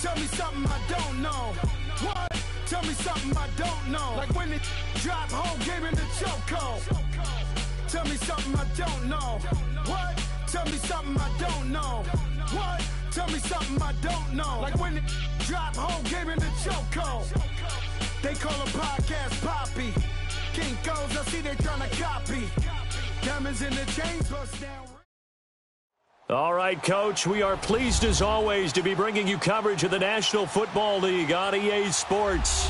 Tell me something I don't know. What? Tell me something I don't know. Like when it drop, whole game in the chokehold. Tell me something I don't know. What? Tell me something I don't know. What? Tell me something I don't know. Like when it drop, whole game in the chokehold. They call a podcast Poppy. Kinkos, I see they trying to copy. Diamonds in the chains bust down. All right, Coach, we are pleased as always to be bringing you coverage of the National Football League on EA Sports.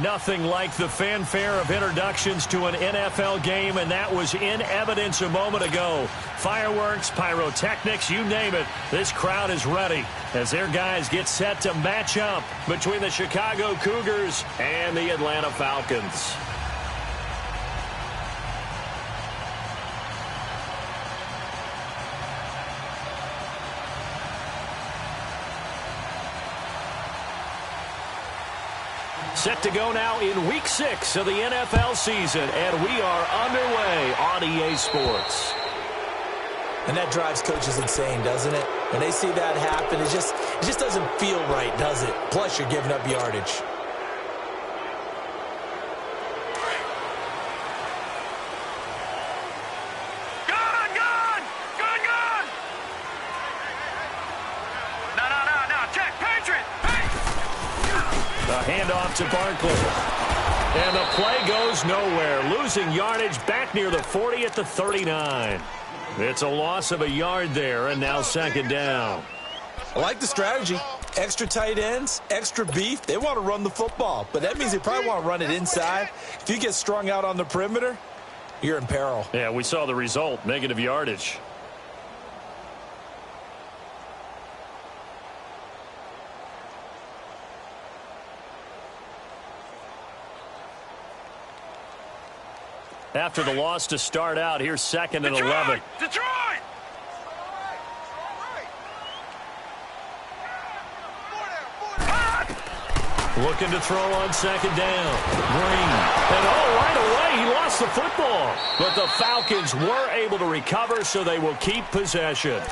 Nothing like the fanfare of introductions to an NFL game, and that was in evidence a moment ago. Fireworks, pyrotechnics, you name it. This crowd is ready as their guys get set to match up between the Chicago Cougars and the Atlanta Falcons. Set to go now in Week 6 of the NFL season, and we are underway on EA Sports. And that drives coaches insane, doesn't it? When they see that happen, it just doesn't feel right, does it? Plus, you're giving up yardage. Handoff to Barkley. And the play goes nowhere. Losing yardage back near the 40 at the 39. It's a loss of a yard there, and now second down. I like the strategy. Extra tight ends, extra beef. They want to run the football, but that means they probably want to run it inside. If you get strung out on the perimeter, you're in peril. Yeah, we saw the result, negative yardage. After the loss to start out, here's second and 11. Detroit! Looking to throw on second down. Green. And right away, he lost the football. But the Falcons were able to recover, so they will keep possession.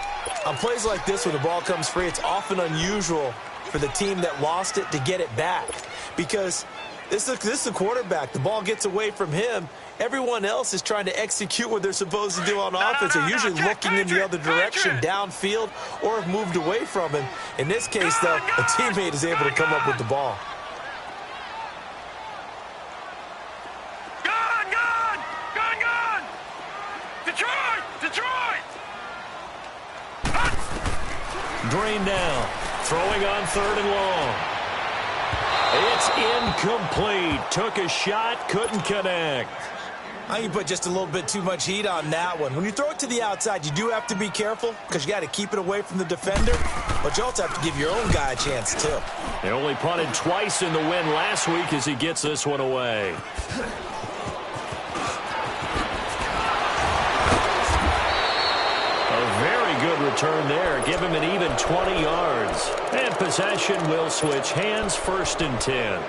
On plays like this where the ball comes free, it's often unusual for the team that lost it to get it back. Because this is the quarterback. The ball gets away from him. Everyone else is trying to execute what they're supposed to do on offense. They're usually looking in the other direction, downfield, or have moved away from him. In this case, though, a teammate is able to come up with the ball. Gun! Detroit! Green down. Throwing on third and long. It's incomplete. Took a shot, couldn't connect. You put just a little bit too much heat on that one. When you throw it to the outside, you do have to be careful because you got to keep it away from the defender, but you also have to give your own guy a chance, too. They only punted twice in the win last week as he gets this one away. A very good return there. Give him an even 20 yards. And possession will switch hands, 1st and 10.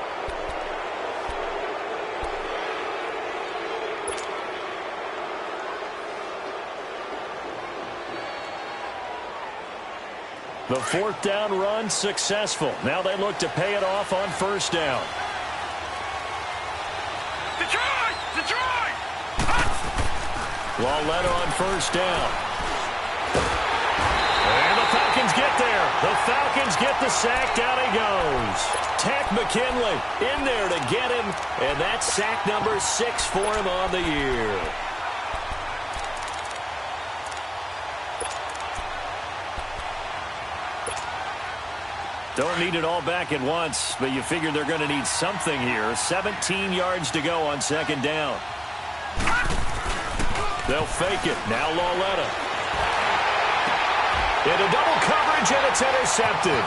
The 4th down run successful. Now they look to pay it off on 1st down. Detroit! Lawletta on 1st down. And the Falcons get there. The Falcons get the sack. Down he goes. Takk McKinley in there to get him. And that's sack number 6 for him on the year. Don't need it all back at once, but you figure they're going to need something here. 17 yards to go on 2nd down. They'll fake it. Now Lawletta. Into double coverage, and it's intercepted.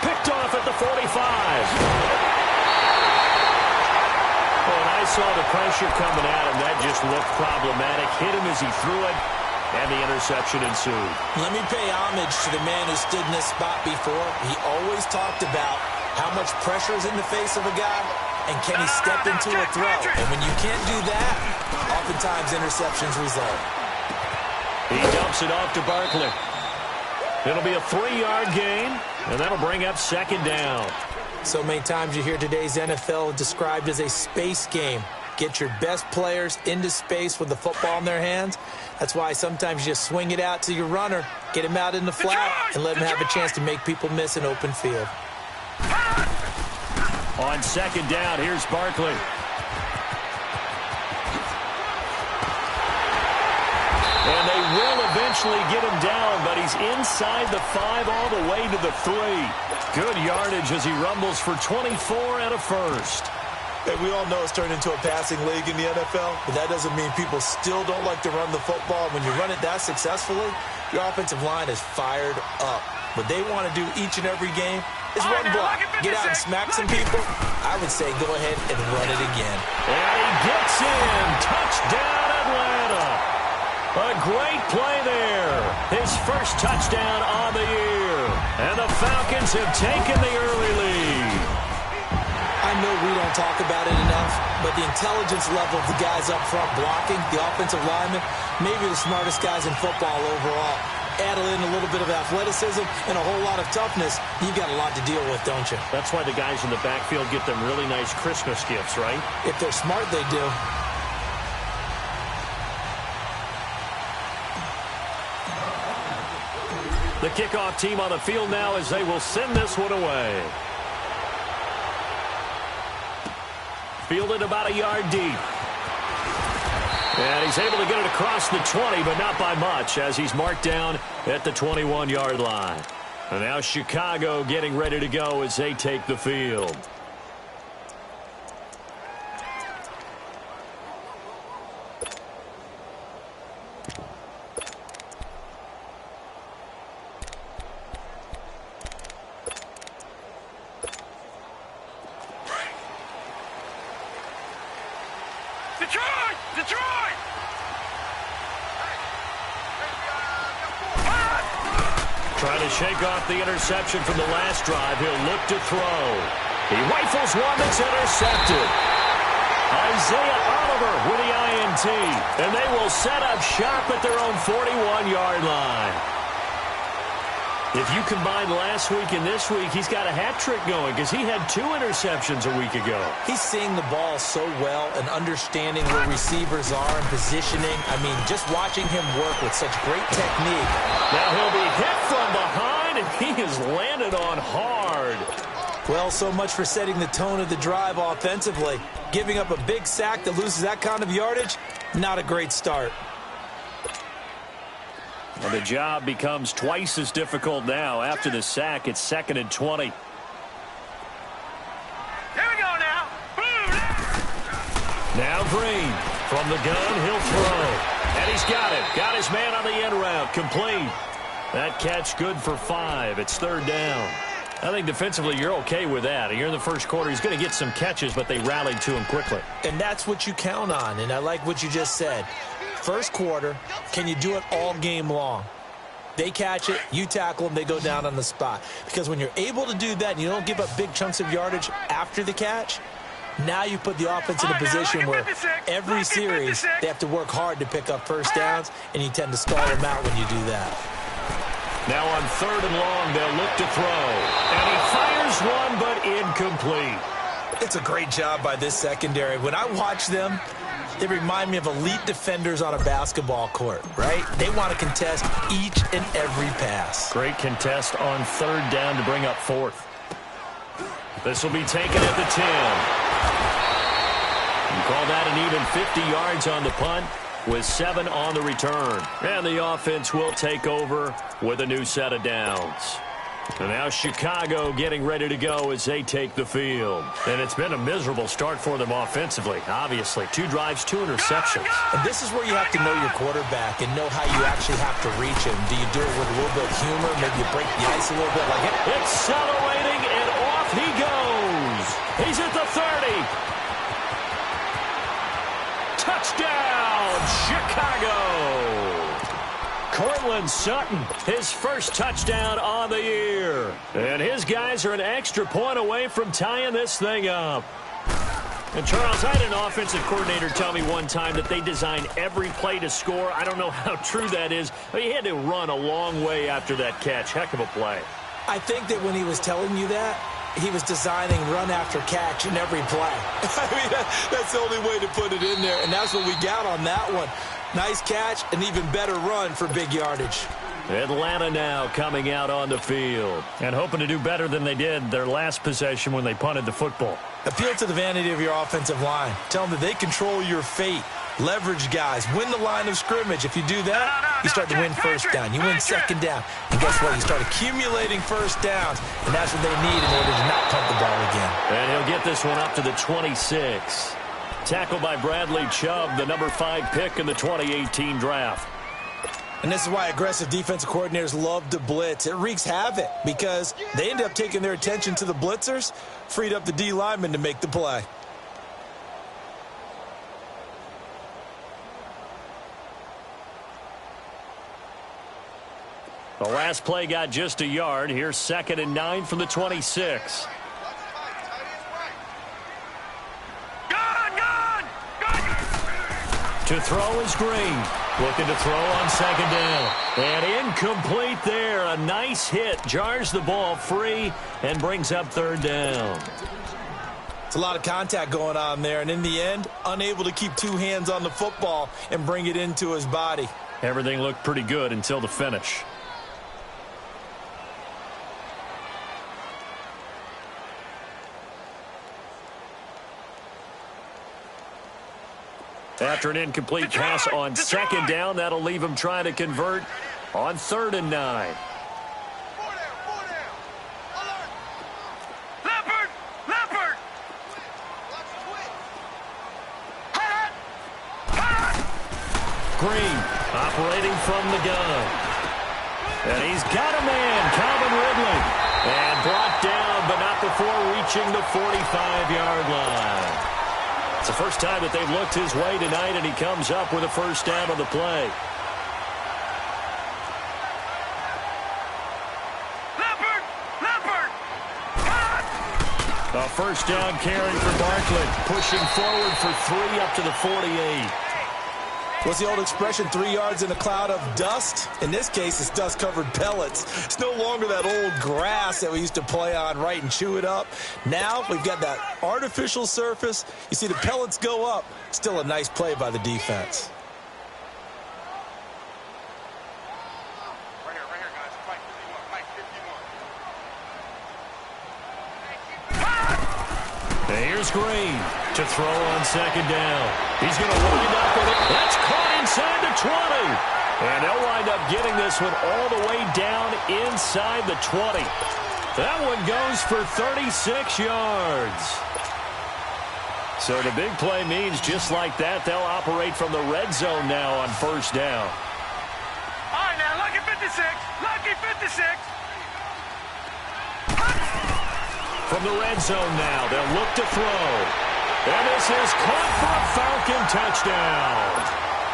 Picked off at the 45. When I saw the pressure coming at him, that just looked problematic. Hit him as he threw it. And the interception ensued. Let me pay homage to the man who stood in this spot before. He always talked about how much pressure is in the face of a guy, and can he step into a throw. And when you can't do that, oftentimes interceptions result. He dumps it off to Barkley. It'll be a 3-yard gain, and that'll bring up second down. So many times you hear today's NFL described as a space game. Get your best players into space with the football in their hands. That's why sometimes you just swing it out to your runner, get him out in the flat, and let him have a chance to make people miss an open field. On second down, here's Barkley. And they will eventually get him down, but he's inside the 5 all the way to the 3. Good yardage as he rumbles for 24 and a first. And we all know it's turned into a passing league in the NFL, but that doesn't mean people still don't like to run the football. When you run it that successfully, your offensive line is fired up. What they want to do each and every game is run block. Get out and smack some people. I would say go ahead and run it again. And he gets in. Touchdown, Atlanta. A great play there. His first touchdown on the year. And the Falcons have taken the early lead. I know we don't talk about it enough, but the intelligence level of the guys up front blocking, the offensive linemen, maybe the smartest guys in football overall. Add in a little bit of athleticism and a whole lot of toughness, you've got a lot to deal with, don't you? That's why the guys in the backfield get them really nice Christmas gifts, right? If they're smart, they do. The kickoff team on the field now as they will send this one away. Fielded about a yard deep. And he's able to get it across the 20, but not by much, as he's marked down at the 21-yard line. And now Chicago getting ready to go as they take the field. Detroit! Detroit! Trying to shake off the interception from the last drive. He'll look to throw. He rifles one that's intercepted. Isaiah Oliver with the INT. And they will set up shop at their own 41-yard line. If you combine last week and this week, he's got a hat trick going because he had 2 interceptions a week ago. He's seeing the ball so well and understanding where receivers are and positioning. I mean, just watching him work with such great technique. Now he'll be hit from behind, and he has landed on hard. Well, so much for setting the tone of the drive offensively. Giving up a big sack that loses that kind of yardage, not a great start. And the job becomes twice as difficult now. After the sack, it's 2nd and 20. Here we go now. Now Green from the gun, he'll throw. And he's got it. Got his man on the end route. Complete. That catch good for 5. It's 3rd down. I think defensively you're okay with that. You're in the first quarter. He's going to get some catches, but they rallied to him quickly. And that's what you count on, and I like what you just said. First quarter, can you do it all game long? They catch it, you tackle them, they go down on the spot. Because when you're able to do that and you don't give up big chunks of yardage after the catch, now you put the offense in a position where every series they have to work hard to pick up first downs, and you tend to stall them out when you do that. Now on 3rd and long, they'll look to throw. And he fires one, but incomplete. It's a great job by this secondary. When I watch them, they remind me of elite defenders on a basketball court, right? They want to contest each and every pass. Great contest on 3rd down to bring up 4th. This will be taken at the 10. You call that an even 50 yards on the punt with 7 on the return. And the offense will take over with a new set of downs. And now Chicago getting ready to go as they take the field. And it's been a miserable start for them offensively, obviously. 2 drives, 2 interceptions. And this is where you have to know your quarterback and know how you actually have to reach him. Do you do it with a little bit of humor? Maybe you break the ice a little bit like it. Accelerating, and off he goes. He's at the 30. Touchdown, Chicago. Cortland Sutton, his first touchdown on the year. And his guys are an extra point away from tying this thing up. And Charles, I had an offensive coordinator tell me one time that they design every play to score. I don't know how true that is, but he had to run a long way after that catch. Heck of a play. I think that when he was telling you that, he was designing run after catch in every play. I mean, that's the only way to put it in there, and that's what we got on that one. Nice catch, an even better run for big yardage. Atlanta now coming out on the field and hoping to do better than they did their last possession when they punted the football. Appeal to the vanity of your offensive line. Tell them that they control your fate. Leverage guys. Win the line of scrimmage. If you do that, you start to win first down. You win second down. And guess what? You start accumulating first downs. And that's what they need in order to not punt the ball again. And he'll get this one up to the 26. Tackled by Bradley Chubb, the number 5 pick in the 2018 draft. And this is why aggressive defensive coordinators love to blitz. It wreaks havoc because they end up taking their attention to the blitzers, freed up the D lineman to make the play. The last play got just a yard. Here's 2nd and 9 from the 26. To throw is Green. Looking to throw on 2nd down. And incomplete there. A nice hit. Jars the ball free and brings up 3rd down. It's a lot of contact going on there. And in the end, unable to keep 2 hands on the football and bring it into his body. Everything looked pretty good until the finish. After an incomplete pass on 2nd down, that'll leave him trying to convert on 3rd and 9. Green operating from the gun. And he's got a man, Calvin Ridley. And brought down, but not before reaching the 45-yard line. It's the first time that they've looked his way tonight, and he comes up with a first down on the play. A first down carry for Barkley, pushing forward for 3 up to the 48. What's the old expression, 3 yards in a cloud of dust? In this case, it's dust-covered pellets. It's no longer that old grass that we used to play on, right, and chew it up. Now we've got that artificial surface. You see the pellets go up. Still a nice play by the defense. Right here, guys. Mike 51. And here's Green to throw on 2nd down. He's going to wind up with it. That's caught inside the 20. And they'll wind up getting this one all the way down inside the 20. That one goes for 36 yards. So the big play means just like that, they'll operate from the red zone now on first down. All right, now, lucky 56. Lucky 56. From the red zone now, they'll look to throw. And this is caught for a Falcon touchdown.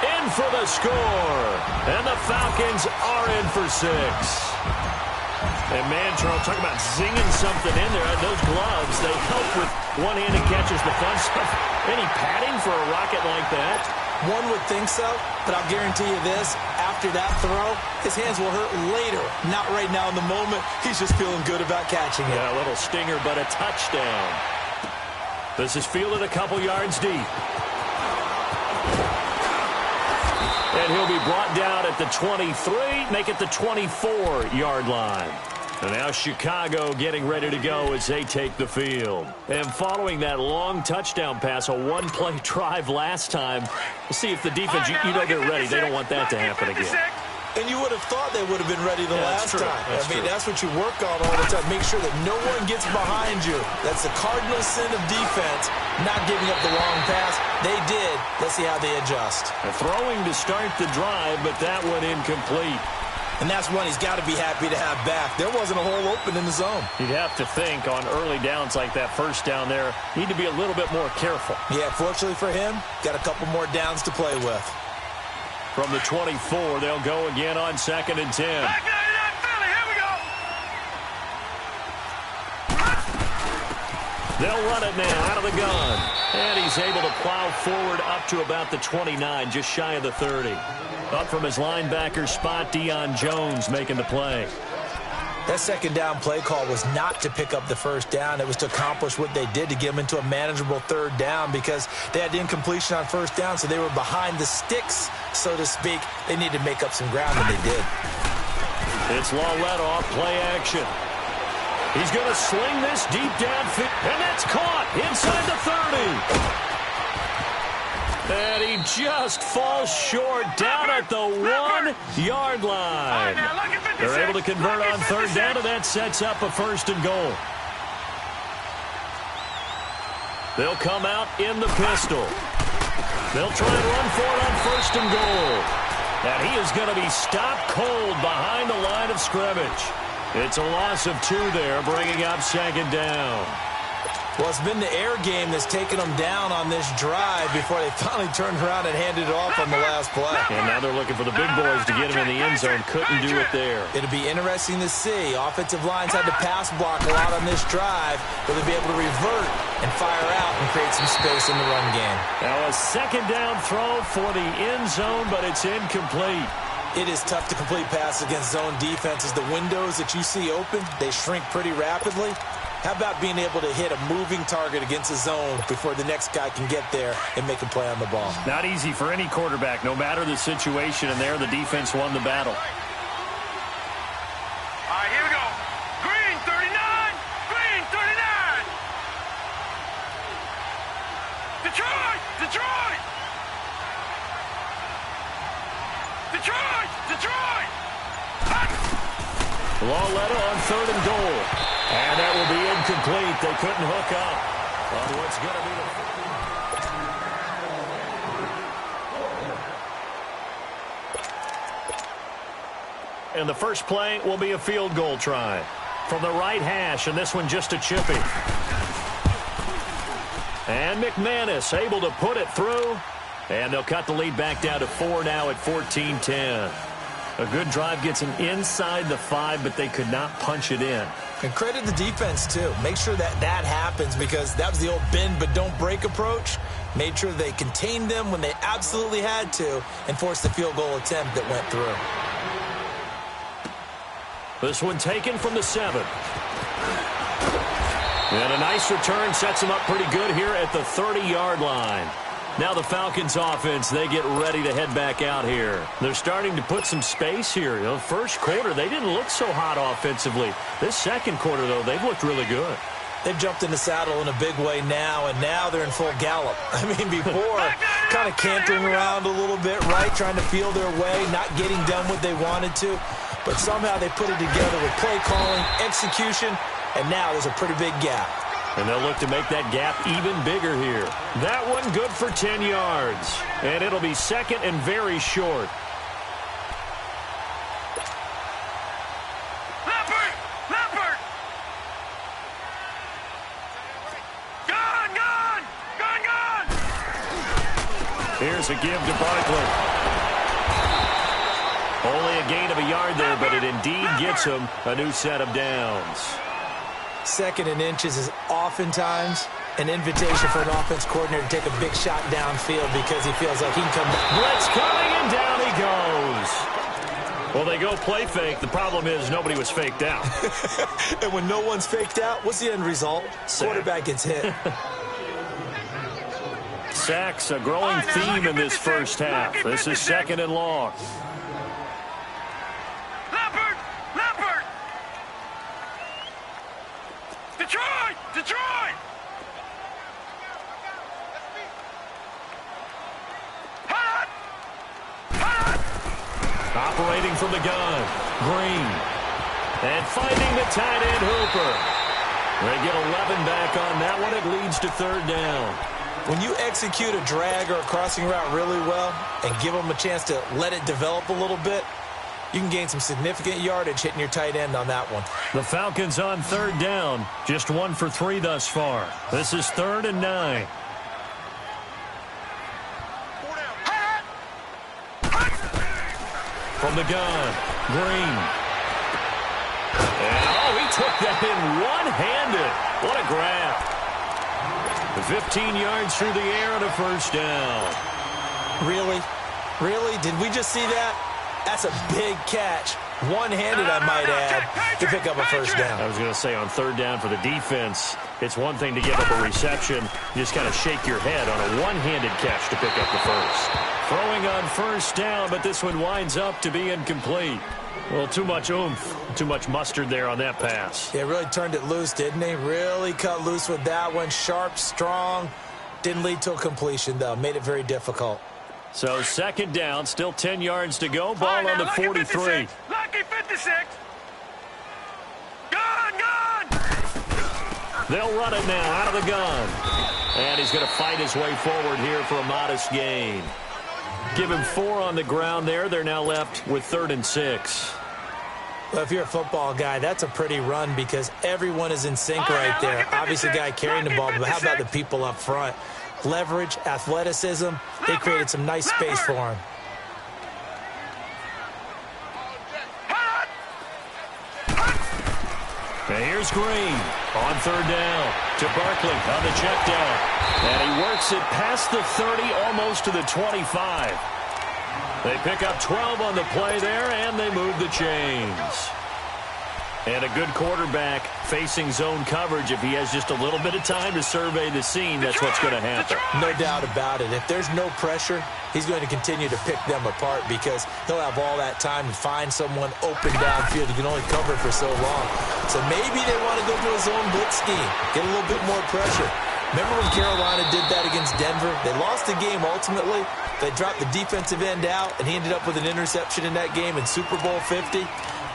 In for the score. And the Falcons are in for 6. And man, Charles, talk about zinging something in there. Those gloves, they help with one-handed catches, the fun stuff. Any padding for a rocket like that? One would think so, but I'll guarantee you this. After that throw, his hands will hurt later. Not right now in the moment. He's just feeling good about catching it. Yeah, a little stinger, but a touchdown. This is fielded a couple yards deep. And he'll be brought down at the 23, make it the 24-yard line. And now Chicago getting ready to go as they take the field. And following that long touchdown pass, a one-play drive last time, we'll see if the defense, you know they're ready. They don't want that to happen again. And you would have thought they would have been ready the last time. That's true. That's what you work on all the time. Make sure that no one gets behind you. That's the cardinal sin of defense, not giving up the wrong pass. They did. Let's see how they adjust. And throwing to start the drive, but that one incomplete. And that's one he's got to be happy to have back. There wasn't a hole open in the zone. You'd have to think on early downs like that first down there, need to be a little bit more careful. Yeah, fortunately for him, got a couple more downs to play with. From the 24, they'll go again on 2nd and 10. Back there, Philly, here we go. They'll run it now out of the gun. And he's able to plow forward up to about the 29, just shy of the 30. Up from his linebacker spot, Deion Jones making the play. That second down play call was not to pick up the first down. It was to accomplish what they did, to get them into a manageable third down, because they had incompletion on first down, so they were behind the sticks, so to speak. They needed to make up some ground, and they did. It's Lawlett off play action. He's going to sling this deep downfield, and that's caught inside the 30. And he just falls short down at the 1-yard line. They're able to convert on third down, and that sets up a first and goal. They'll come out in the pistol. They'll try and run for it on first and goal. And he is going to be stopped cold behind the line of scrimmage. It's a loss of 2 there, bringing up second down. Well, it's been the air game that's taken them down on this drive before they finally turned around and handed it off on the last play. And now they're looking for the big boys to get him in the end zone. Couldn't do it there. It'll be interesting to see. Offensive lines had to pass block a lot on this drive. Will they be able to revert and fire out and create some space in the run game? Now a second down throw for the end zone, but it's incomplete. It is tough to complete passes against zone defenses. The windows that you see open, they shrink pretty rapidly. How about being able to hit a moving target against a zone before the next guy can get there and make a play on the ball? Not easy for any quarterback, no matter the situation, and there the defense won the battle. All right, here we go. Green 39. Green 39. Detroit. Detroit. Detroit. Detroit. Lawlett on third and goal. And that will be incomplete. They couldn't hook up on what's going to be and the first play will be a field goal try from the right hash, and this one just a chippy. And McManus able to put it through, and they'll cut the lead back down to 4 now at 14-10. A good drive gets them inside the 5, but they could not punch it in. And credit the defense, too. Make sure that that happens, because that was the old bend but don't break approach. Made sure they contained them when they absolutely had to and forced the field goal attempt that went through. This one taken from the 7. And a nice return sets them up pretty good here at the 30-yard line. Now the Falcons offense, they get ready to head back out here. They're starting to put some space here. You know, first quarter, they didn't look so hot offensively. This second quarter, though, they've looked really good. They've jumped in the saddle in a big way now, and now they're in full gallop. I mean, before, kind of cantering around a little bit, right, trying to feel their way, not getting done what they wanted to. But somehow they put it together with play calling, execution, and now there's a pretty big gap. And they'll look to make that gap even bigger here. That one good for 10 yards. And it'll be second and very short. Leopard! Leopard! Gun! Gun! Gun! Gun! Here's a give to Barkley. Only a gain of a yard there, but it indeed gets him a new set of downs. Second and inches is oftentimes an invitation for an offense coordinator to take a big shot downfield because he feels like he can come back. Blitz coming, and down he goes. Well, they go play fake. The problem is nobody was faked out. And when no one's faked out, what's the end result? Sack. Quarterback gets hit. Sacks, a growing theme in this first half. This is second and long. Leopard! Leopard! Detroit! Detroit! Hot! Hot! Operating from the gun, Green. And finding the tight end, Hooper. They get 11 back on that one. It leads to third down. When you execute a drag or a crossing route really well and give them a chance to let it develop a little bit, you can gain some significant yardage hitting your tight end on that one. The Falcons on third down. Just 1 for 3 thus far. This is 3rd and 9. From the gun, Green. And, oh, he took that in one-handed. What a grab. 15 yards through the air and a first down. Really? Really? Did we just see that? That's a big catch. One-handed, I might add, to pick up a first down. I was going to say, on third down for the defense, it's one thing to give up a reception. You just kind of shake your head on a one-handed catch to pick up the first. Throwing on first down, but this one winds up to be incomplete. Well, too much oomph, too much mustard there on that pass. Yeah, really turned it loose, didn't he? Really cut loose with that one. Sharp, strong. Didn't lead to a completion, though. Made it very difficult. So second down, still 10 yards to go. Ball on the 43. Lucky 56. Gun! They'll run it now out of the gun. And he's going to fight his way forward here for a modest gain. Give him 4 on the ground there. They're now left with 3rd and 6. Well, if you're a football guy, that's a pretty run because everyone is in sync right there. Obviously, the guy carrying the ball, but how about the people up front? Leverage, athleticism, they created some nice space for him. And here's Green on third down to Barkley on the check down. And he works it past the 30, almost to the 25. They pick up 12 on the play there, and they move the chains. And a good quarterback facing zone coverage. If he has just a little bit of time to survey the scene, that's what's going to happen. No doubt about it. If there's no pressure, he's going to continue to pick them apart because he'll have all that time to find someone open downfield. He can only cover for so long. So maybe they want to go to a zone blitz scheme, get a little bit more pressure. Remember when Carolina did that against Denver? They lost the game ultimately. They dropped the defensive end out, and he ended up with an interception in that game in Super Bowl 50.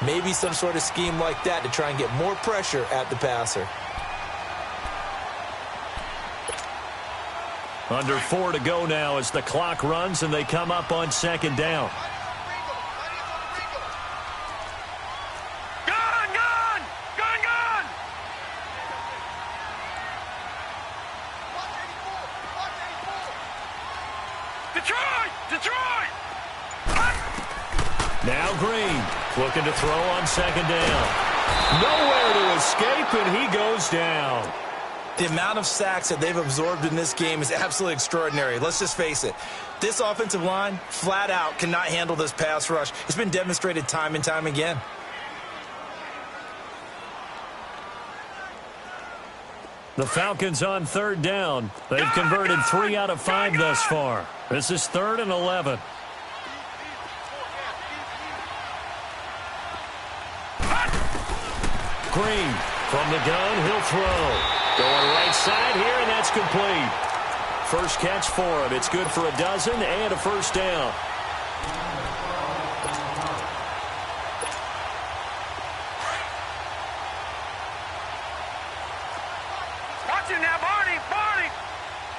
Maybe some sort of scheme like that to try and get more pressure at the passer. Under 4 to go now as the clock runs and they come up on second down. Gun! Detroit! Now Green looking to throw on second down. Nowhere to escape, and he goes down. The amount of sacks that they've absorbed in this game is absolutely extraordinary. Let's just face it. This offensive line, flat out, cannot handle this pass rush. It's been demonstrated time and time again. The Falcons on third down. They've converted 3 out of 5 thus far. This is 3rd and 11. Green from the gun, he'll throw. Going right side here, and that's complete. First catch for him. It's good for a dozen and a first down. Watch it now, Barney!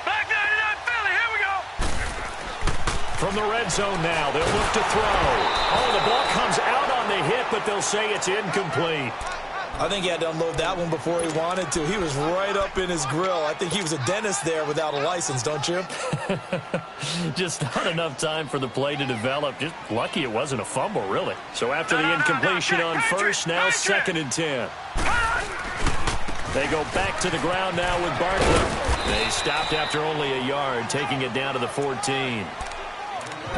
Black 99 Philly, here we go! From the red zone now, they'll look to throw. Oh, the ball comes out on the hit, but they'll say it's incomplete. I think he had to unload that one before he wanted to. He was right up in his grill. I think he was a dentist there without a license, don't you? Just not enough time for the play to develop. Just lucky it wasn't a fumble, really. So after the incompletion on first, now 2nd and 10. They go back to the ground now with Barkley. They stopped after only a yard, taking it down to the 14.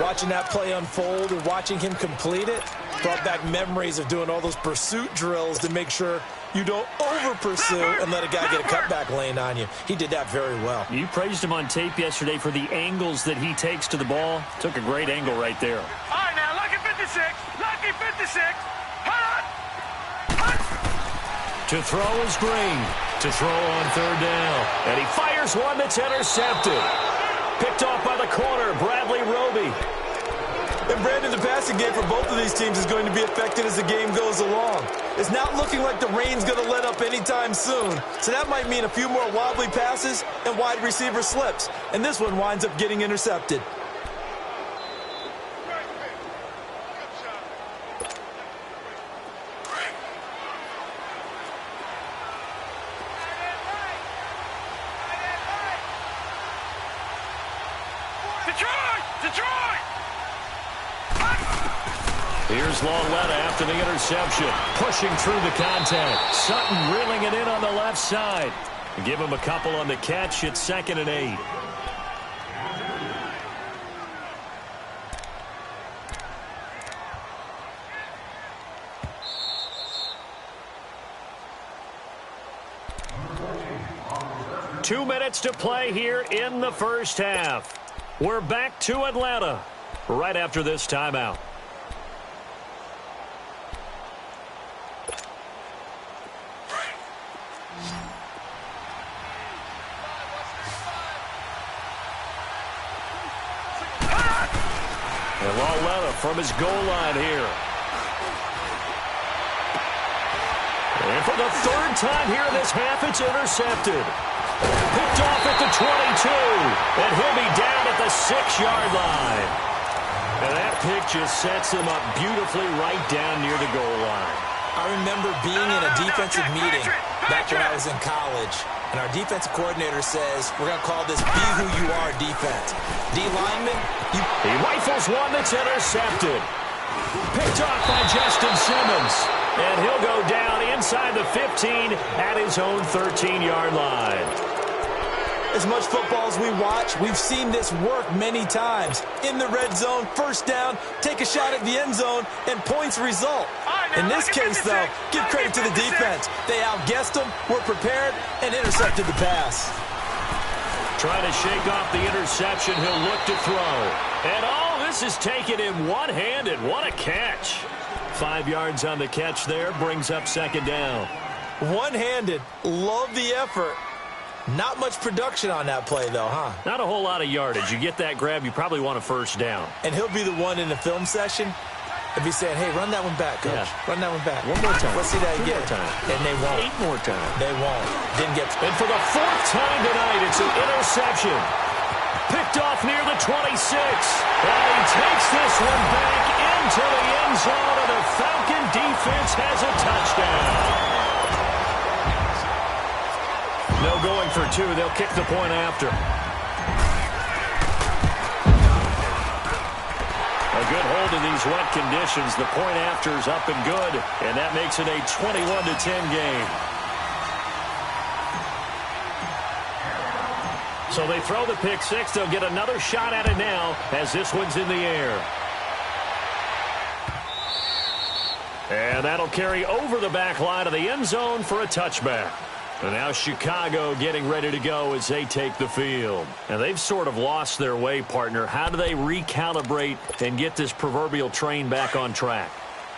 Watching that play unfold and watching him complete it brought back memories of doing all those pursuit drills to make sure you don't over-pursue and let a guy get a cutback lane on you. He did that very well. You praised him on tape yesterday for the angles that he takes to the ball. Took a great angle right there. All right, now, lucky 56. To throw is Green. To throw on third down. And he fires one that's intercepted. Picked off by the corner, Bradley Roby. And Brandon, the passing game for both of these teams is going to be affected as the game goes along. It's not looking like the rain's going to let up anytime soon. So that might mean a few more wobbly passes and wide receiver slips. And this one winds up getting intercepted. Detroit! Here's Longetta after the interception. Pushing through the contact. Sutton reeling it in on the left side. Give him a couple on the catch. It's 2nd and 8. Two minutes to play here in the first half. We're back to Atlanta right after this timeout. And Atlanta from his goal line here. And for the 3rd time here in this half, it's intercepted. Picked off at the 22, and he'll be down at the 6-yard line. And that pick just sets him up beautifully right down near the goal line. I remember being in a defensive meeting back when I was in college, and our defensive coordinator says, we're going to call this Be Who You Are defense. D lineman, he rifles one that's intercepted. Picked off by Justin Simmons. And he'll go down inside the 15 at his own 13-yard line. As much football as we watch, we've seen this work many times. In the red zone, 1st down, take a shot at the end zone, and points result. In this case, though, give credit to the defense. They outguessed them, were prepared, and intercepted the pass. Trying to shake off the interception, he'll look to throw. And all this is taken in one-handed. What a catch. 5 yards on the catch there, brings up 2nd down. One-handed, love the effort. Not much production on that play, though, huh? Not a whole lot of yardage. You get that grab, you probably want a 1st down. And he'll be the one in the film session and be saying, hey, run that one back, coach. Yeah. Run that one back. One more time. Let's see that again. 2 more time. And they won't. 8 more times. They won't. Didn't get. And for the 4th time tonight, it's an interception. Picked off near the 26. And he takes this one back into the end zone, and the Falcon defense has a touchdown. No going for 2. They'll kick the point after. A good hold in these wet conditions. The point after is up and good, and that makes it a 21-10 game. So they throw the pick 6. They'll get another shot at it now as this one's in the air. And that'll carry over the back line of the end zone for a touchback. And now Chicago getting ready to go as they take the field. And they've sort of lost their way, partner. How do they recalibrate and get this proverbial train back on track?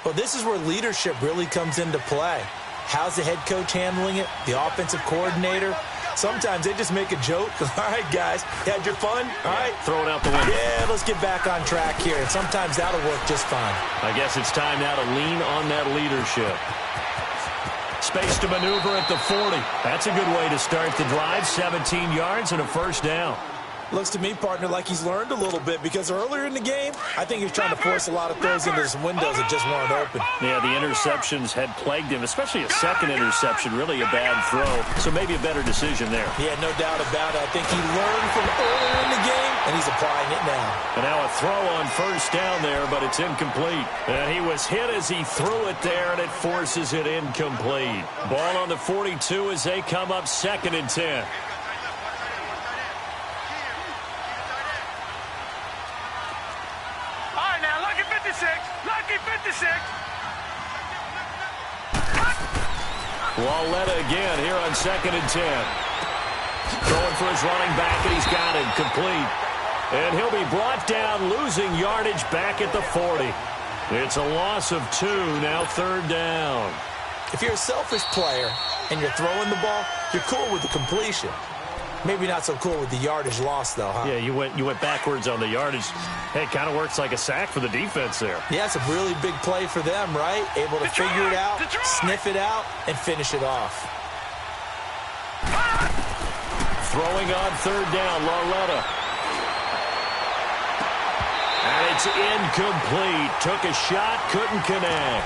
Well, this is where leadership really comes into play. How's the head coach handling it? The offensive coordinator? Sometimes they just make a joke. All right, guys, you had your fun? All right. Throw it out the window. Yeah, let's get back on track here. And sometimes that'll work just fine. I guess it's time now to lean on that leadership. Space to maneuver at the 40. That's a good way to start the drive. 17 yards and a 1st down. Looks to me, partner, like he's learned a little bit because earlier in the game, I think he was trying to force a lot of throws into some windows that just weren't open. Yeah, the interceptions had plagued him, especially a 2nd interception, really a bad throw. So maybe a better decision there. Yeah, no doubt about it. I think he learned from earlier in the game, and he's applying it now. And now a throw on 1st down there, but it's incomplete. And he was hit as he threw it there, and it forces it incomplete. Ball on the 42 as they come up 2nd and 10. Lucky 56. Walletta again here on 2nd and 10. Throwing for his running back, and he's got it complete. And he'll be brought down, losing yardage back at the 40. It's a loss of 2, now 3rd down. If you're a selfish player and you're throwing the ball, you're cool with the completion. Maybe not so cool with the yardage loss, though, huh? Yeah, you went backwards on the yardage. Hey, it kind of works like a sack for the defense there. Yeah, it's a really big play for them, right? Able to figure it out, sniff it out, and finish it off. Throwing on 3rd down, Larletta. And it's incomplete. Took a shot, couldn't connect.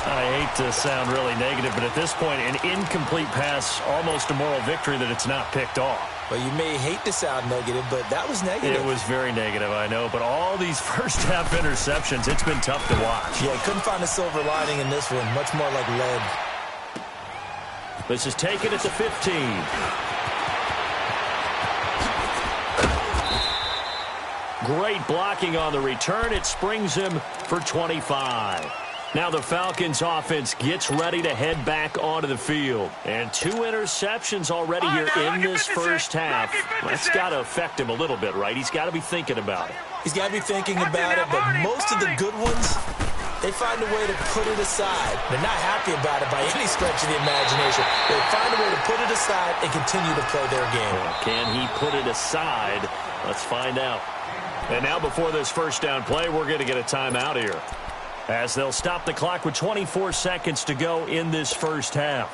I hate to sound really negative, but at this point, an incomplete pass, almost a moral victory that it's not picked off. Well, you may hate to sound negative, but that was negative. It was very negative, I know. But all these first-half interceptions, it's been tough to watch. Yeah, couldn't find a silver lining in this one. Much more like lead. This is taken at the 15. Great blocking on the return. It springs him for 25. Now the Falcons offense gets ready to head back onto the field. And 2 interceptions already here in this first half. That's got to affect him a little bit, right? He's got to be thinking about it. He's got to be thinking about it, but most of the good ones, they find a way to put it aside. They're not happy about it by any stretch of the imagination. They find a way to put it aside and continue to play their game. Can he put it aside? Let's find out. And now before this first down play, we're going to get a timeout here, as they'll stop the clock with 24 seconds to go in this first half.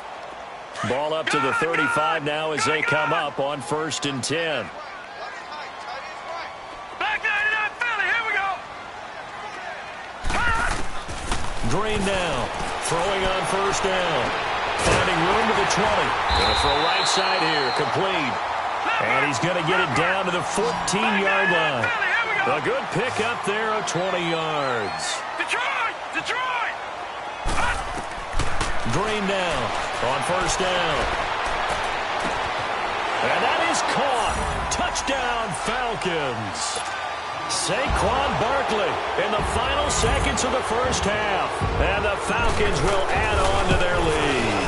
Ball up to the 35 now as they come up on 1st and 10. Green now, throwing on 1st down. Finding room to the 20. Going to throw right side here, complete. And he's going to get it down to the 14-yard line. A good pickup there of 20 yards. Detroit! Green now on 1st down. And that is caught. Touchdown, Falcons. Saquon Barkley in the final seconds of the first half. And the Falcons will add on to their lead.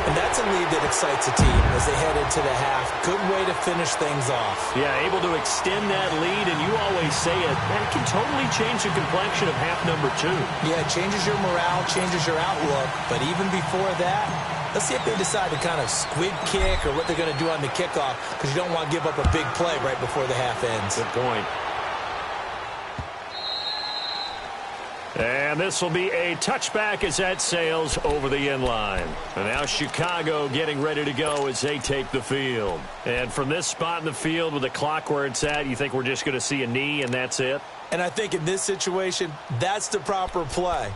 And that's a lead that excites a team as they head into the half. Good way to finish things off. Yeah, able to extend that lead, and you always say it can totally change the complexion of half number 2. Yeah, it changes your morale, changes your outlook. But even before that, let's see if they decide to kind of squib kick or what they're going to do on the kickoff, because you don't want to give up a big play right before the half ends. Good point. And this will be a touchback as that sails over the end line. And now Chicago getting ready to go as they take the field. And from this spot in the field with the clock where it's at, you think we're just going to see a knee and that's it? And I think in this situation, that's the proper play.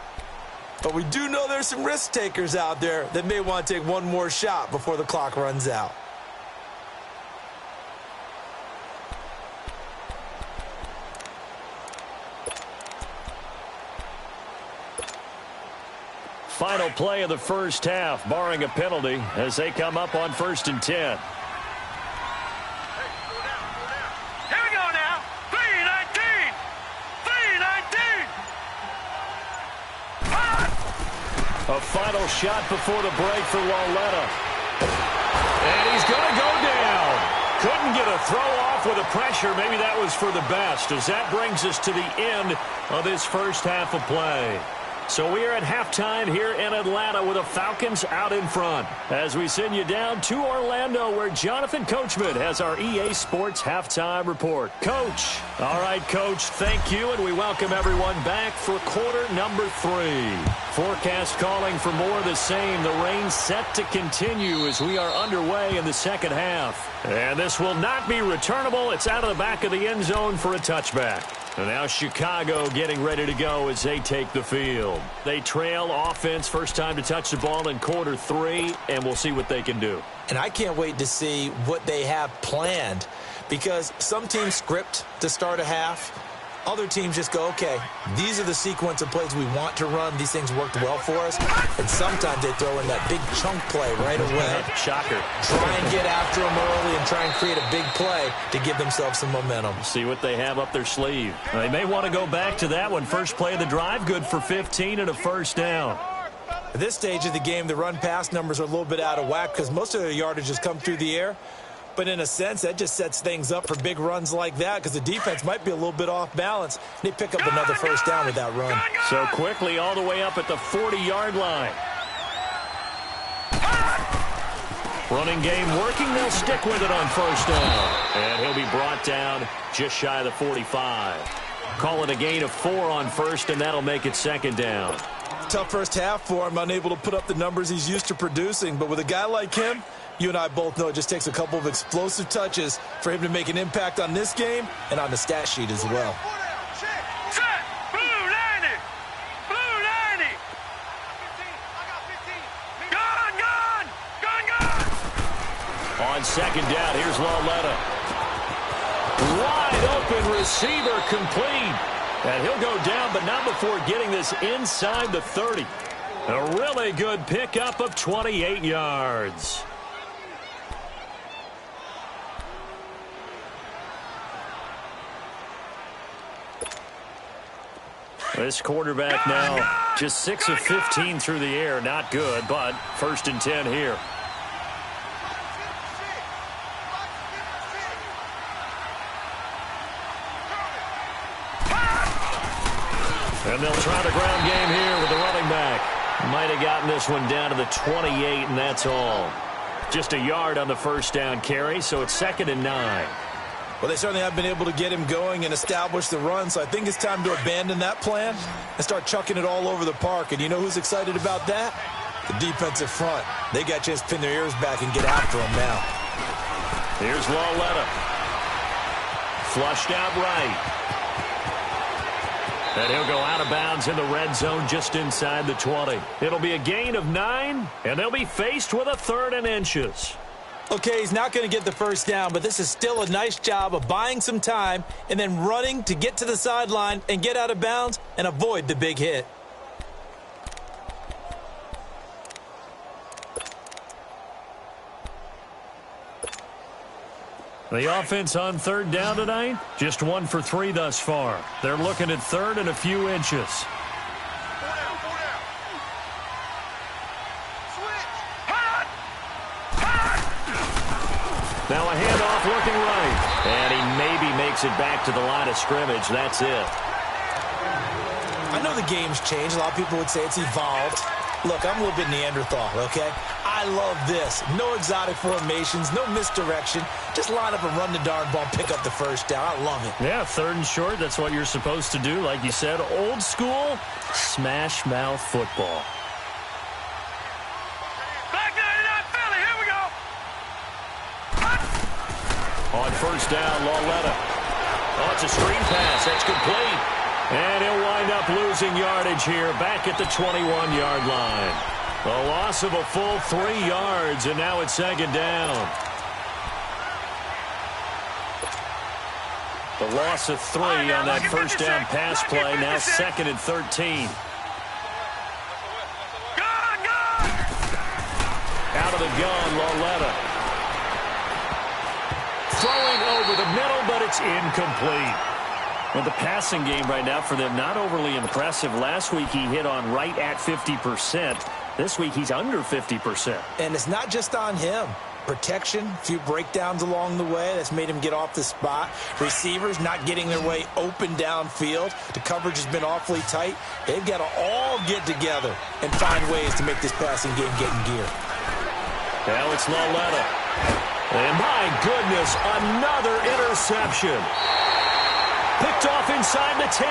But we do know there's some risk takers out there that may want to take one more shot before the clock runs out. Final play of the first half, barring a penalty, as they come up on 1st and 10. Here we go now. 3-19. 3-19. A final shot before the break for Lauletta. And he's going to go down. Couldn't get a throw off with the pressure. Maybe that was for the best, as that brings us to the end of this first half of play. So we are at halftime here in Atlanta with the Falcons out in front, as we send you down to Orlando, where Jonathan Coachman has our EA Sports halftime report. Coach. All right, Coach, thank you, and we welcome everyone back for quarter number 3. Forecast calling for more of the same. The rain set to continue as we are underway in the second half. And this will not be returnable. It's out of the back of the end zone for a touchback. And now Chicago getting ready to go as they take the field. They trail offense, first time to touch the ball in quarter 3, and we'll see what they can do. And I can't wait to see what they have planned, because some teams script to start a half. Other teams just go, okay, these are the sequence of plays we want to run. These things worked well for us. And sometimes they throw in that big chunk play right away. Shocker. Try and get after them early and try and create a big play to give themselves some momentum. See what they have up their sleeve. They may want to go back to that one. First play of the drive, good for 15 and a first down. At this stage of the game, the run-pass numbers are a little bit out of whack because most of their yardage has come through the air. But in a sense, that just sets things up for big runs like that, because the defense might be a little bit off balance. They pick up another first down with that run. So quickly all the way up at the 40-yard line. Running game working. They'll stick with it on first down. And he'll be brought down just shy of the 45. Call it a gain of 4 on first, and that'll make it second down. Tough first half for him, unable to put up the numbers he's used to producing. But with a guy like him, you and I both know it just takes a couple of explosive touches for him to make an impact on this game and on the stat sheet as well. Set. Blue 90. Blue 90. Gun. On second down, here's Lauletta. Wide open receiver, complete. And he'll go down, but not before getting this inside the 30. A really good pickup of 28 yards. This quarterback now just 6 of 15 through the air. Not good, but 1st and 10 here. And they'll try the ground game here with the running back. Might have gotten this one down to the 28, and that's all. Just a yard on the first down carry, so it's 2nd and 9. Well, they certainly have been able to get him going and establish the run, so I think it's time to abandon that plan and start chucking it all over the park. And you know who's excited about that? The defensive front. They got a chance to pin their ears back and get after him now. Here's Lauletta. Flushed out right. And he'll go out of bounds in the red zone just inside the 20. It'll be a gain of 9, and they'll be faced with a 3rd and inches. Okay, he's not going to get the first down, but this is still a nice job of buying some time and then running to get to the sideline and get out of bounds and avoid the big hit. The offense on 3rd down tonight, just 1 for 3 thus far. They're looking at 3rd and a few inches. Now a handoff looking right. And he maybe makes it back to the line of scrimmage. That's it. I know the game's changed. A lot of people would say it's evolved. Look, I'm a little bit Neanderthal, okay? I love this. No exotic formations, no misdirection. Just line up and run the darn ball, pick up the first down. I love it. Yeah, 3rd and short. That's what you're supposed to do. Like you said, old school, smash mouth football. On 1st down, Lauletta. Oh, it's a screen pass. That's complete. And he'll wind up losing yardage here back at the 21-yard line. A loss of a full 3 yards, and now it's 2nd down. The loss of 3 on that 1st down pass play, now 2nd and 13. Out of the gun, Lauletta. Throwing over the middle, but it's incomplete. Well, the passing game right now for them, not overly impressive. Last week he hit on right at 50%. This week he's under 50%. And it's not just on him. Protection, a few breakdowns along the way. That's made him get off the spot. Receivers not getting their way open downfield. The coverage has been awfully tight. They've got to all get together and find ways to make this passing game get in gear. Now it's Lauletta. And my goodness, another interception. Picked off inside the 10.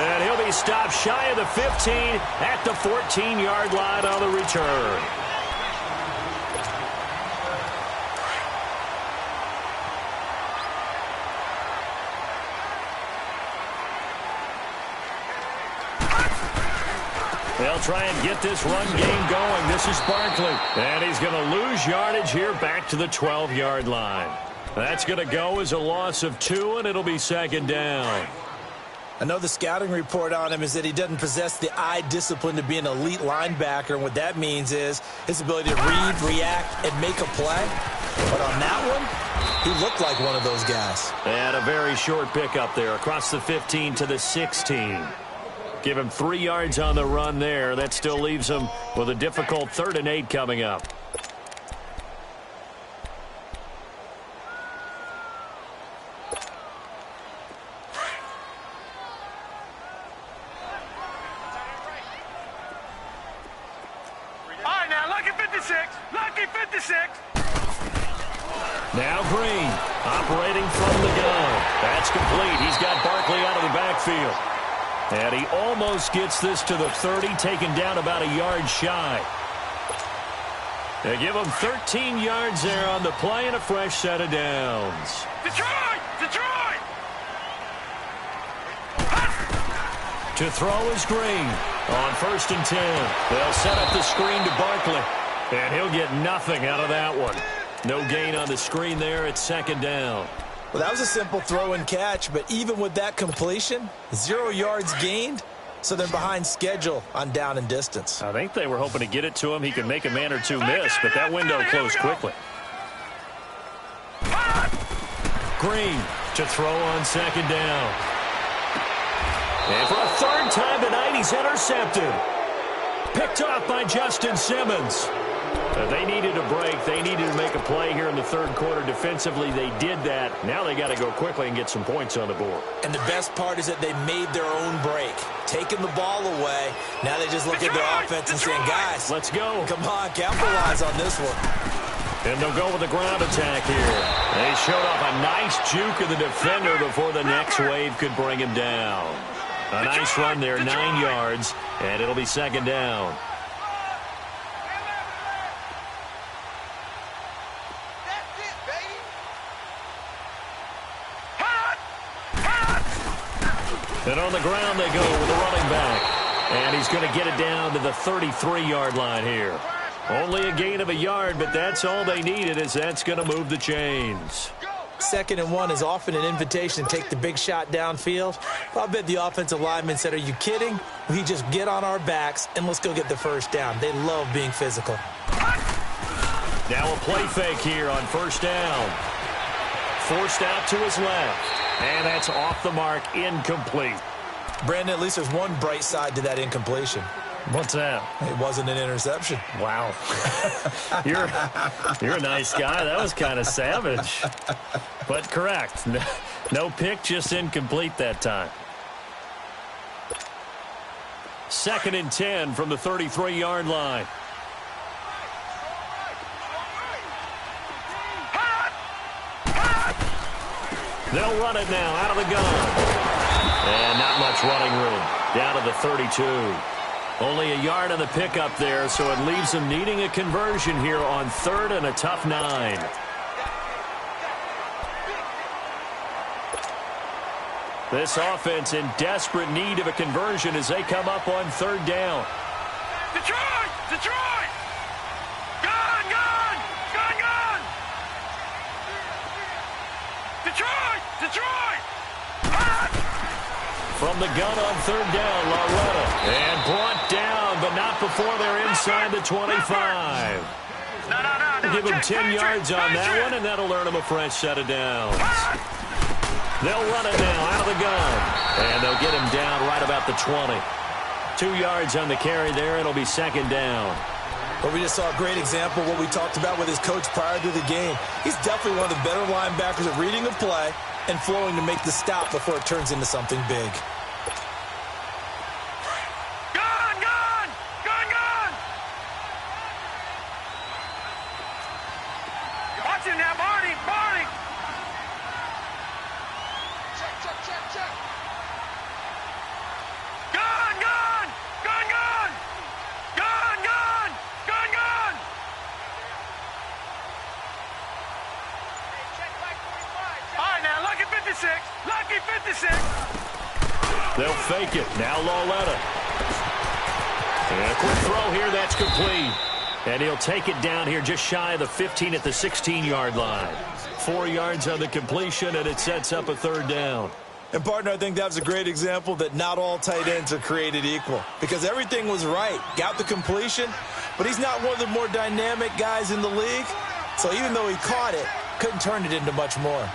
And he'll be stopped shy of the 15 at the 14-yard line on the return. They'll try and get this run game going. This is Barkley. And he's going to lose yardage here back to the 12-yard line. That's going to go as a loss of 2, and it'll be 2nd down. I know the scouting report on him is that he doesn't possess the eye discipline to be an elite linebacker. And what that means is his ability to read, react, and make a play. But on that one, he looked like one of those guys. And a very short pickup there across the 15 to the 16. Give him 3 yards on the run there. That still leaves him with a difficult 3rd and 8 coming up. All right, now, lucky 56. Lucky 56. Now Green operating from the gun. That's complete. He's got Barkley out of the backfield. And he almost gets this to the 30, taken down about a yard shy. They give him 13 yards there on the play and a fresh set of downs. Detroit! Detroit! To throw is Green on 1st and 10. They'll set up the screen to Barkley. And he'll get nothing out of that one. No gain on the screen there. It's 2nd down. Well, that was a simple throw and catch, but even with that completion, 0 yards gained, so they're behind schedule on down and distance. I think they were hoping to get it to him. He could make a man or two miss, but that window closed quickly. Green to throw on second down. And for a third time tonight, he's intercepted. Picked off by Justin Simmons. They needed a break. They needed to make a play here in the third quarter. Defensively, they did that. Now they got to go quickly and get some points on the board. And the best part is that they made their own break. Taking the ball away. Now they just look at their offense and saying, guys, let's go. Come on, capitalize on this one. And they'll go with the ground attack here. They showed off a nice juke of the defender before the next wave could bring him down. A nice run there, 9 yards, and it'll be second down. And on the ground they go with the running back. And he's going to get it down to the 33-yard line here. Only a gain of a yard, but that's all they needed, as that's going to move the chains. 2nd and 1 is often an invitation to take the big shot downfield. I bet the offensive lineman said, are you kidding? We just get on our backs and let's go get the first down. They love being physical. Now a play fake here on first down. Forced out to his left. And that's off the mark, incomplete. Brandon, at least there's one bright side to that incompletion. What's that? It wasn't an interception. Wow. You're a nice guy. That was kind of savage. But correct. No pick, just incomplete that time. 2nd and 10 from the 33-yard line. They'll run it now out of the gun. And not much running room. Down to the 32. Only a yard on the pickup there, so it leaves them needing a conversion here on 3rd and a tough 9. This offense in desperate need of a conversion as they come up on 3rd down. Detroit! Detroit! Gun! Gun! Gun! Gun! Detroit! Detroit! From the gun on 3rd down, Loretta. And brought down, but not before they're inside the 25. No. Give him 10 yards on that one, and that'll earn him a fresh set of downs. They'll run it now out of the gun. And they'll get him down right about the 20. 2 yards on the carry there. It'll be 2nd down. But we just saw a great example of what we talked about with his coach prior to the game. He's definitely one of the better linebackers at reading the play and flowing to make the stop before it turns into something big. Gun! Gun! Gun! Gun! Watch him now, Barney! Barney! Check. Gun! Gun! Gun! Gun! Gun! Gun! Gun! Gun! All right, now, lucky 56. Lucky 56. They'll fake it. Now Loretta. And a quick throw here. That's complete. And he'll take it down here just shy of the 15 at the 16-yard line. 4 yards on the completion, and it sets up a 3rd down. And, partner, I think that was a great example that not all tight ends are created equal. Because everything was right. Got the completion, but he's not one of the more dynamic guys in the league. So even though he caught it, couldn't turn it into much more.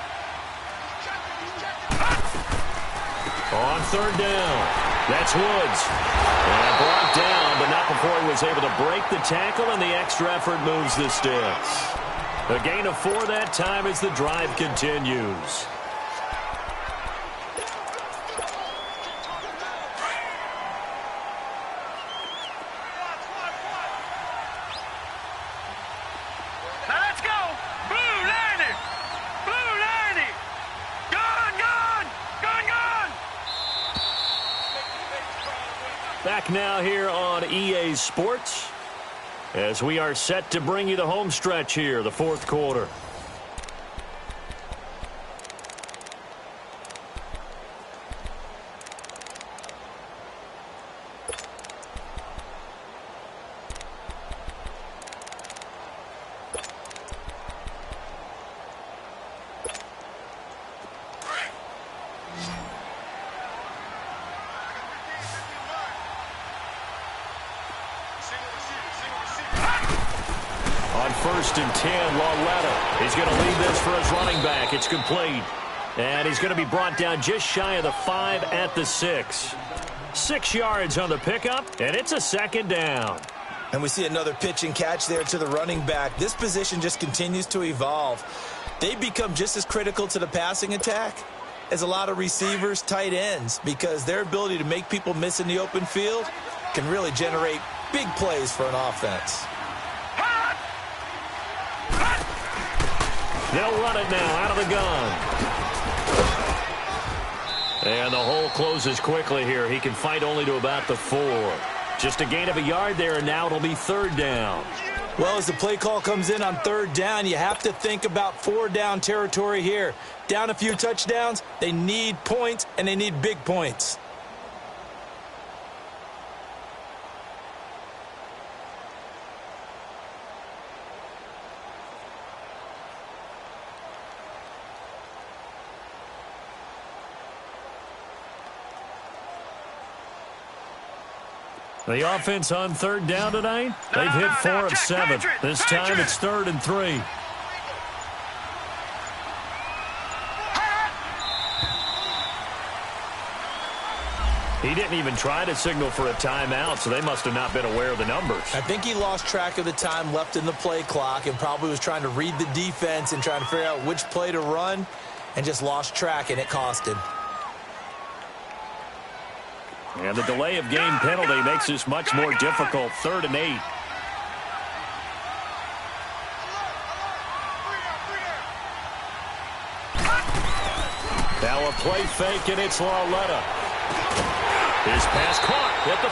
On 3rd down, that's Woods. And brought down, but not before he was able to break the tackle, and the extra effort moves the sticks. A gain of 4 that time as the drive continues. Now let's go. Blue 90. Blue 90. Gun! Gun! Gun! Gun! Back now here on EA Sports as we are set to bring you the home stretch here, the 4th quarter. 1st and 10. Lauletta. He's going to lead this for his running back. It's complete. And he's going to be brought down just shy of the 5 at the 6. 6 yards on the pickup, and it's a 2nd down. And we see another pitch and catch there to the running back. This position just continues to evolve. They become just as critical to the passing attack as a lot of receivers, tight ends, because their ability to make people miss in the open field can really generate big plays for an offense. They'll run it now out of the gun. And the hole closes quickly here. He can fight only to about the 4. Just a gain of a yard there, and now it'll be 3rd down. Well, as the play call comes in on 3rd down, you have to think about 4-down territory here. Down a few touchdowns, they need points, and they need big points. The offense on 3rd down tonight, they've hit 4 of 7. This time it's 3rd and 3. He didn't even try to signal for a timeout, so they must have not been aware of the numbers. I think he lost track of the time left in the play clock and probably was trying to read the defense and trying to figure out which play to run and just lost track, and it cost him. And the delay of game penalty makes this much more difficult. 3rd and 8. Now a play fake, and it's Lauletta. His pass caught at the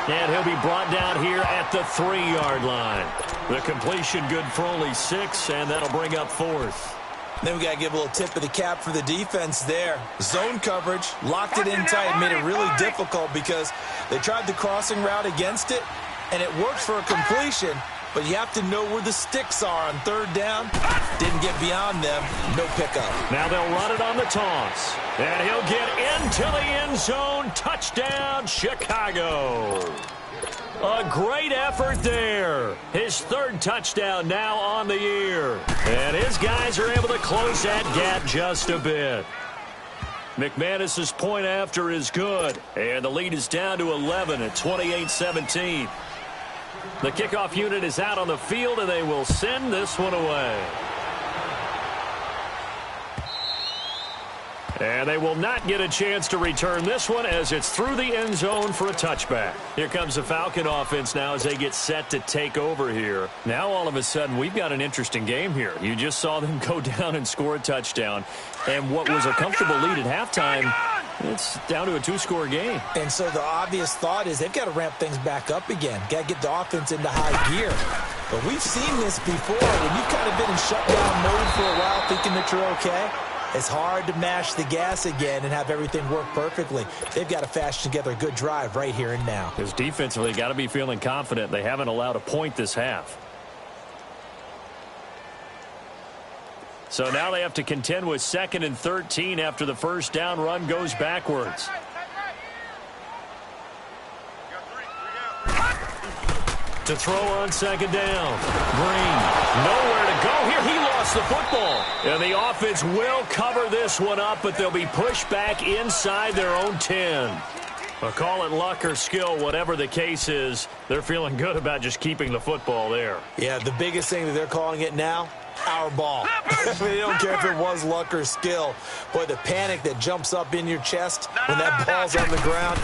4. And he'll be brought down here at the 3-yard line. The completion good for only 6, and that'll bring up 4th. Then we got to give a little tip of the cap for the defense there. Zone coverage, locked it in tight, made it really difficult because they tried the crossing route against it, and it worked for a completion, but you have to know where the sticks are on 3rd down. Didn't get beyond them, no pickup. Now they'll run it on the toss, and he'll get into the end zone. Touchdown, Chicago. A great effort there. His 3rd touchdown now on the year. And his guys are able to close that gap just a bit. McManus's point after is good. And the lead is down to 11 at 28-17. The kickoff unit is out on the field, and they will send this one away. And they will not get a chance to return this one as it's through the end zone for a touchback. Here comes the Falcon offense now as they get set to take over here. Now all of a sudden we've got an interesting game here. You just saw them go down and score a touchdown. And what was a comfortable lead at halftime, it's down to a 2-score game. And so the obvious thought is they've got to ramp things back up again. Got to get the offense into high gear. But we've seen this before when you've kind of been in shutdown mode for a while thinking that you're okay. It's hard to mash the gas again and have everything work perfectly. They've got to fashion together a good drive right here and now. Because defensively, got to be feeling confident. They haven't allowed a point this half. So now they have to contend with 2nd and 13 after the 1st down run goes backwards. To throw on 2nd down. Green, nowhere to go here. He lost the football. And the offense will cover this one up, but they'll be pushed back inside their own 10. Well, call it luck or skill, whatever the case is, they're feeling good about just keeping the football there. Yeah, the biggest thing that they're calling it now, our ball. They don't care if it was luck or skill. Boy, the panic that jumps up in your chest when that ball's on the ground,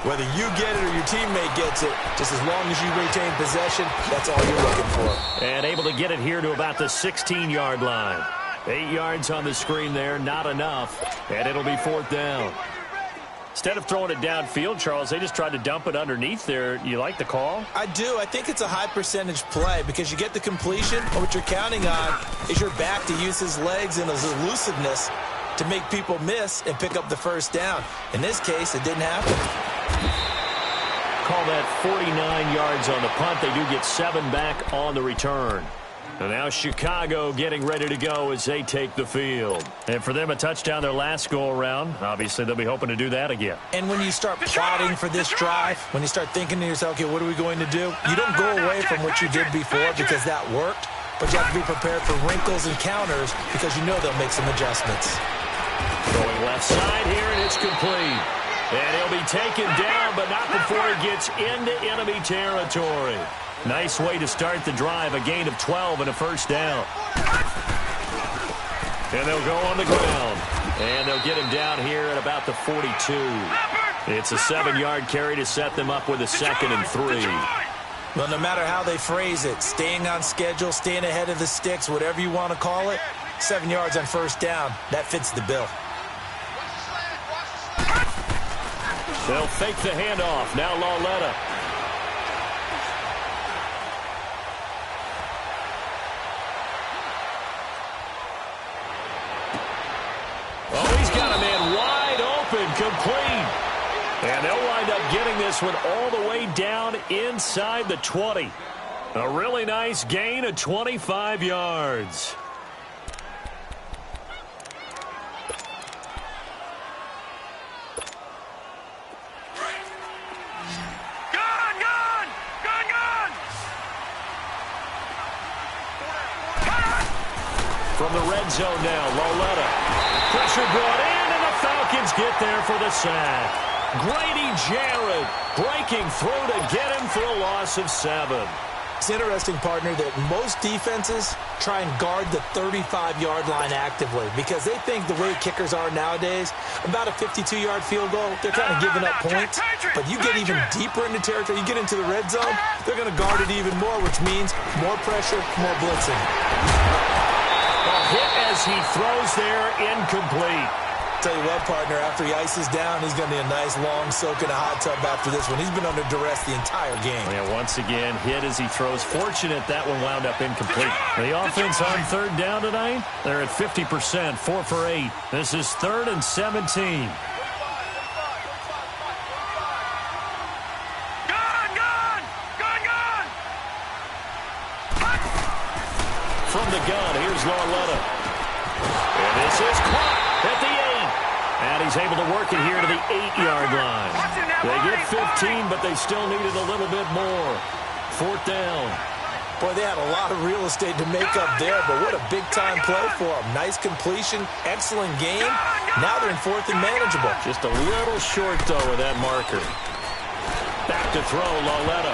whether you get it or your teammate gets it, just as long as you retain possession, that's all you're looking for. And able to get it here to about the 16-yard line. 8 yards on the screen there, not enough. And it'll be 4th down. Instead of throwing it downfield, Charles, they just tried to dump it underneath there. You like the call? I do. I think it's a high percentage play because you get the completion, and what you're counting on is your back to use his legs and his elusiveness to make people miss and pick up the 1st down. In this case, it didn't happen. Call that 49 yards on the punt. They do get 7 back on the return. And now Chicago getting ready to go as they take the field. And for them, a touchdown their last go-around. Obviously, they'll be hoping to do that again. And when you start plotting for this drive, when you start thinking to yourself, okay, what are we going to do? You don't go away from what you did before because that worked, but you have to be prepared for wrinkles and counters because you know they'll make some adjustments. Going left side here, and it's complete. And he'll be taken down, but not before he gets into enemy territory. Nice way to start the drive, a gain of 12 and a first down. And they'll go on the ground. And they'll get him down here at about the 42. It's a 7-yard carry to set them up with a 2nd and 3. Well, no matter how they phrase it, staying on schedule, staying ahead of the sticks, whatever you want to call it, 7 yards on first down, that fits the bill. They'll fake the handoff. Now Lauletta. Oh, he's got a man wide open, complete. And they'll wind up getting this one all the way down inside the 20. A really nice gain of 25 yards. From the red zone now, Lauletta. Pressure brought in, and the Falcons get there for the sack. Grady Jarrett breaking through to get him for a loss of 7. It's interesting, partner, that most defenses try and guard the 35-yard line actively because they think the way kickers are nowadays, about a 52-yard field goal, they're kind of giving up points. But you get even deeper into territory, you get into the red zone, they're going to guard it even more, which means more pressure, more blitzing. Hit as he throws there, incomplete. Tell you what, partner, after he ices down, he's going to need a nice long soak in a hot tub after this one. He's been under duress the entire game. Yeah, once again, hit as he throws. Fortunate that one wound up incomplete. The offense on 3rd down tonight, they're at 50%, 4 for 8. This is 3rd and 17. From the gun, here's Lauletta. And this is caught at the 8. And he's able to work it here to the 8-yard line. They get 15, but they still needed a little bit more. 4th down. Boy, they had a lot of real estate to make up there, but what a big-time play for them. Nice completion, excellent game. Now they're in 4th and manageable. Just a little short, though, with that marker. Back to throw, Lauletta.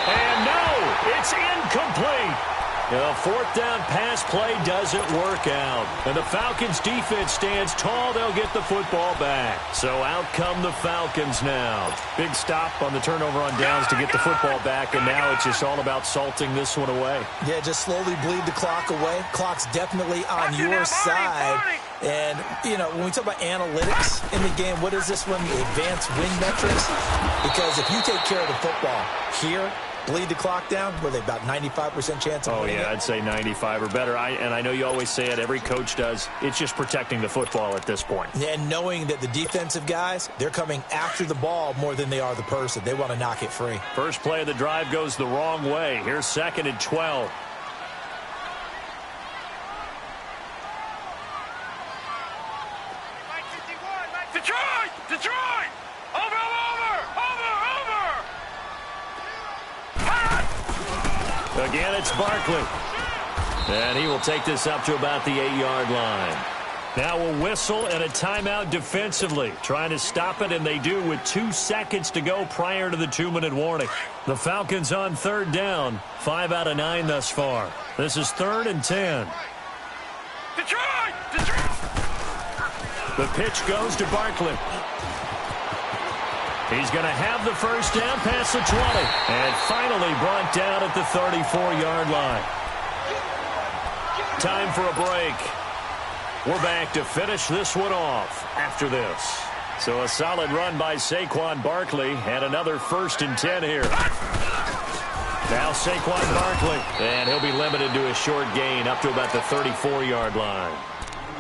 And no, it's incomplete. The 4th down pass play doesn't work out. And the Falcons defense stands tall. They'll get the football back. So out come the Falcons now. Big stop on the turnover on downs to get the football back. And now it's just all about salting this one away. Yeah, just slowly bleed the clock away. Clock's definitely on your side. And, you know, when we talk about analytics in the game, what is this one? The advanced win metrics? Because if you take care of the football here, bleed the clock down, were they about 95% chance of winning it? I'd say 95 or better. And I know you always say it, every coach does. It's just protecting the football at this point. And knowing that the defensive guys, they're coming after the ball more than they are the person. They want to knock it free. First play of the drive goes the wrong way. Here's 2nd and 12. Detroit! Over! Again, it's Barkley. And he will take this up to about the 8-yard line. Now a whistle and a timeout defensively. Trying to stop it, and they do with 2 seconds to go prior to the 2-minute warning. The Falcons on 3rd down. 5 out of 9 thus far. This is 3rd and 10. Detroit! The pitch goes to Barkley. He's going to have the first down past the 20. And finally brought down at the 34-yard line. Time for a break. We're back to finish this one off after this. So a solid run by Saquon Barkley and another 1st and 10 here. Now Saquon Barkley. And he'll be limited to a short gain up to about the 34-yard line.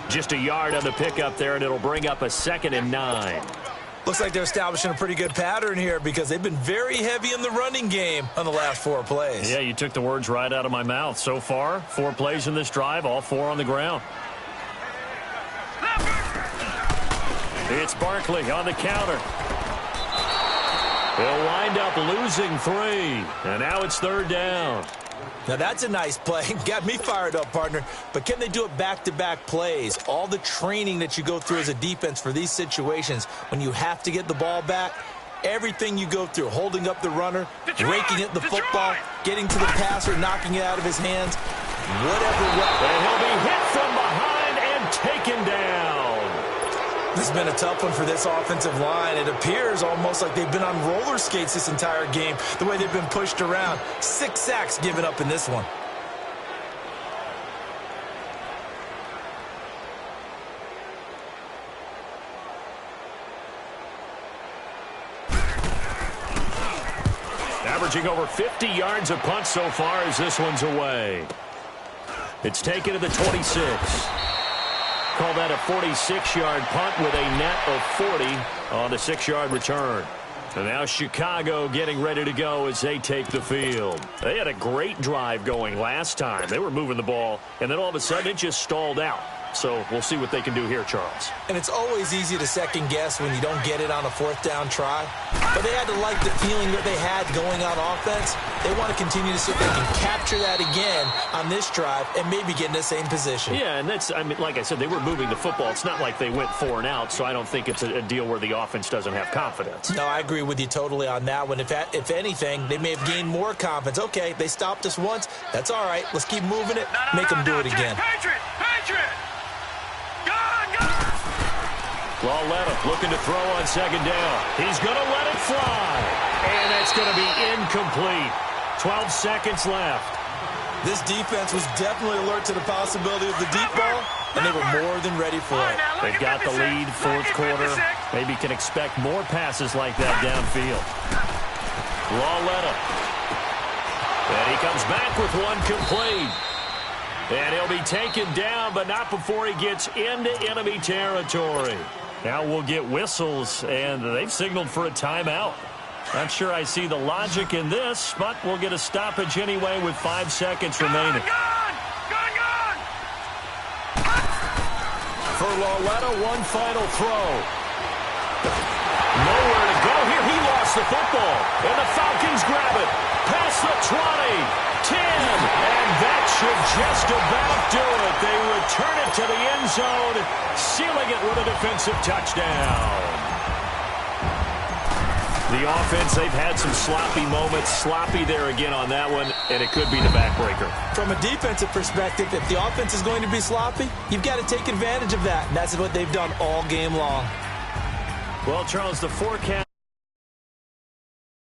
Just a yard on the pickup there, and it'll bring up a 2nd and 9. Looks like they're establishing a pretty good pattern here because they've been very heavy in the running game on the last 4 plays. Yeah, you took the words right out of my mouth. So far, 4 plays in this drive, all 4 on the ground. It's Barkley on the counter. He'll wind up losing 3, and now it's 3rd down. Now that's a nice play. Got me fired up, partner. But can they do it back-to-back plays? All the training that you go through as a defense for these situations, when you have to get the ball back, everything you go through, holding up the runner, raking at the football, getting to the passer, knocking it out of his hands, whatever. And he'll be hit from behind and taken down. This has been a tough one for this offensive line. It appears almost like they've been on roller skates this entire game, the way they've been pushed around. 6 sacks given up in this one. Averaging over 50 yards a punt so far as this one's away. It's taken to the 26. Call that a 46-yard punt with a net of 40 on the 6-yard return. And now Chicago getting ready to go as they take the field. They had a great drive going last time. They were moving the ball, and then all of a sudden it just stalled out. So we'll see what they can do here, Charles. And it's always easy to second guess when you don't get it on a 4th down try. But they had to like the feeling that they had going on offense. They want to continue to see if they can capture that again on this drive and maybe get in the same position. Yeah, and that's, I mean, like I said, they were moving the football. It's not like they went 4 and out, so I don't think it's a deal where the offense doesn't have confidence. No, I agree with you totally on that one. If anything, they may have gained more confidence. Okay, they stopped us once. That's all right. Let's keep moving it. Make them do it again. Patriot! Lauletta looking to throw on 2nd down. He's going to let it fly. And that's going to be incomplete. 12 seconds left. This defense was definitely alert to the possibility of the deep ball, and they were more than ready for it. They've got the lead, 4th quarter. Maybe can expect more passes like that downfield. Lauletta. And he comes back with one complete. And he'll be taken down, but not before he gets into enemy territory. Now we'll get whistles, and they've signaled for a timeout. Not sure I see the logic in this, but we'll get a stoppage anyway with 5 seconds remaining. Gone! For Lauletta, one final throw. Nowhere to go here. He lost the football, and the Falcons grab it. Past the 20. 10, and that should just about do it. They return it to the end zone, sealing it with a defensive touchdown. The offense, they've had some sloppy moments. Sloppy there again on that one, and it could be the backbreaker. From a defensive perspective, if the offense is going to be sloppy, you've got to take advantage of that, and that's what they've done all game long. Well, Charles, the forecast